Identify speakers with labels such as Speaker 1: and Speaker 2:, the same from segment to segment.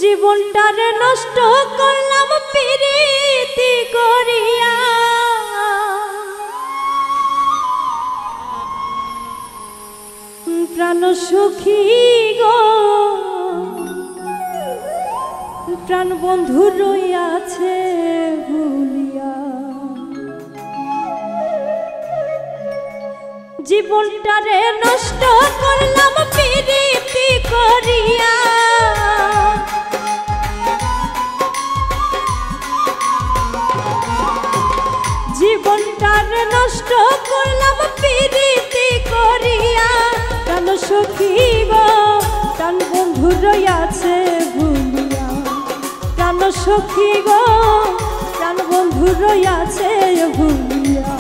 Speaker 1: জীবনটারে নষ্ট করলাম প্রীতি করিয়া, প্রাণ সখী গো প্রাণ বন্ধু রইয়াছে ভুলিয়া। জীবনটারে নষ্ট করলাম প্রীতি করিয়া, জীবনটারে নষ্ট করলাম প্রীতি করিয়া। প্রাণ সখী গো প্রাণ বন্ধু রইয়াছে ভুলিয়া, প্রাণ সখী গো প্রাণ বন্ধু রইয়াছে ভুলিয়া।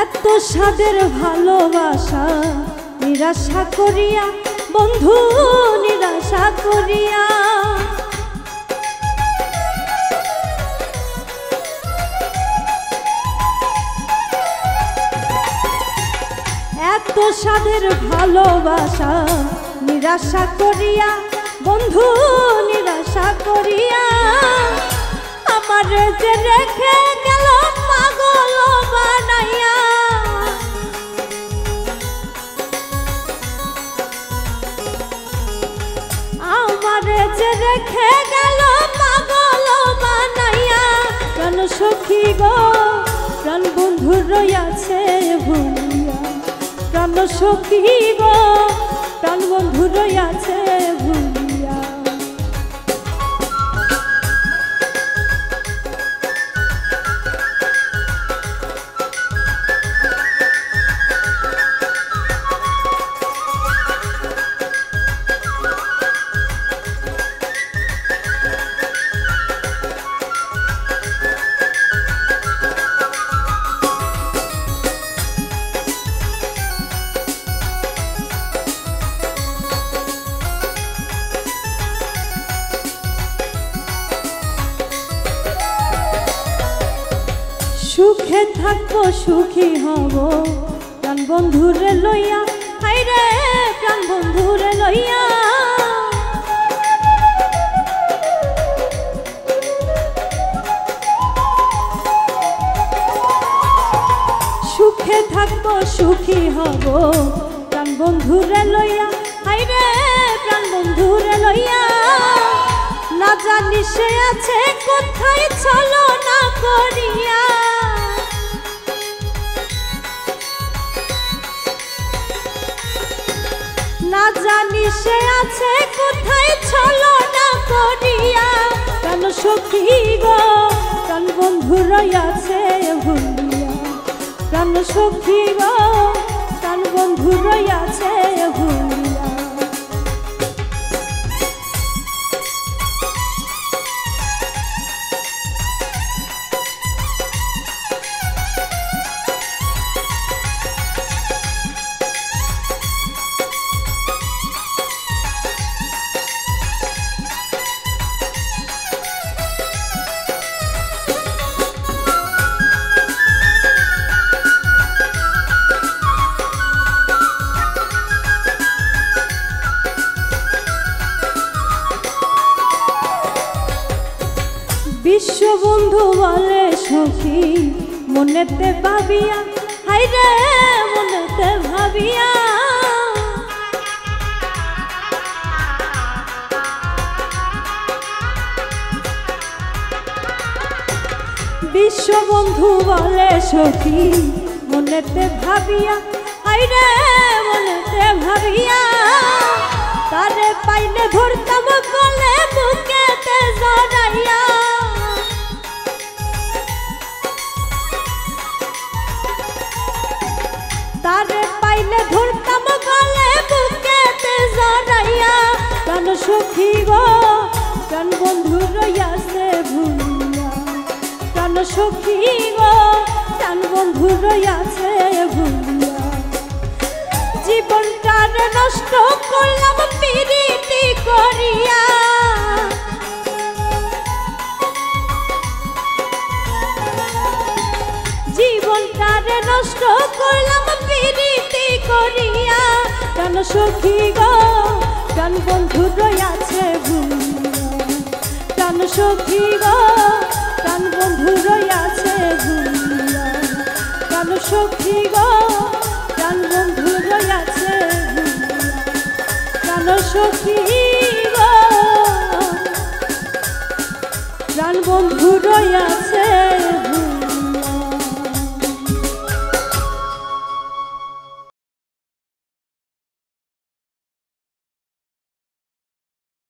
Speaker 1: এত সাদের ভালোবাসা নিরাশা করিয়া বন্ধু নিরাশা করিয়া, এত সাদের ভালোবাসা নিরাশা করিয়া বন্ধু নিরাশা করিয়া। আমার যে রেখে গেল পাগল বানাইয়া, আমার যে রেখে গেল পাগল বানাইয়া। প্রাণ সখী গো প্রাণ বন্ধু রইয়াছে ভুলিয়া, প্রাণ সখী গো প্রাণ বন্ধু রইয়াছে ভুলিয়া। সুখে থাকবো সুখী হব প্রাণ বন্ধুরে লইয়া, হায়রে প্রাণ বন্ধুরে লইয়া। সুখে থাকবো সুখী হব প্রাণ বন্ধুরে লইয়া, হায়রে প্রাণ বন্ধুরে লইয়া। না জানি সে আছে কোথায় চলো না করিয়া, না জানি সে আছে কোথায় চলো না করিয়া। প্রাণ সখী গো প্রাণ বন্ধু রইয়াছে ভুলিয়া, প্রাণ সখী গো প্রাণ বন্ধু রইয়াছে ভুলিয়া। বিশ্ববন্ধু বলে সখী মনেতে ভাবিয়া, হায়রে মনেতে ভাবিয়া। বিশ্ববন্ধু বলে সখী মনেতে ভাবিয়া, হায়রে মনেতে ভাবিয়া। তারে পাইলে ধরতাম গলে বুকেতে জড়াইয়া, তারে পাইলে ধরতাম প্রাণ সখী গো প্রাণ বন্ধু রইয়াছে ভুলিয়া প্রাণ সখী গো প্রাণ বন্ধু রইয়াছে ভুলিয়া জীবনটারে নষ্ট করলাম পিরিতি করিয়া জীবনটারে নষ্ট করলাম পিরিতি করিয়া প্রাণ সখী গো প্রাণ বন্ধু রইয়াছে ভুলিয়া প্রাণ সখী গো প্রাণ বন্ধু রইয়াছে ভুলিয়া প্রাণ সখী গো প্রাণ বন্ধু রইয়াছে ভুলিয়া প্রাণ সখী গো প্রাণ বন্ধু রইয়াছে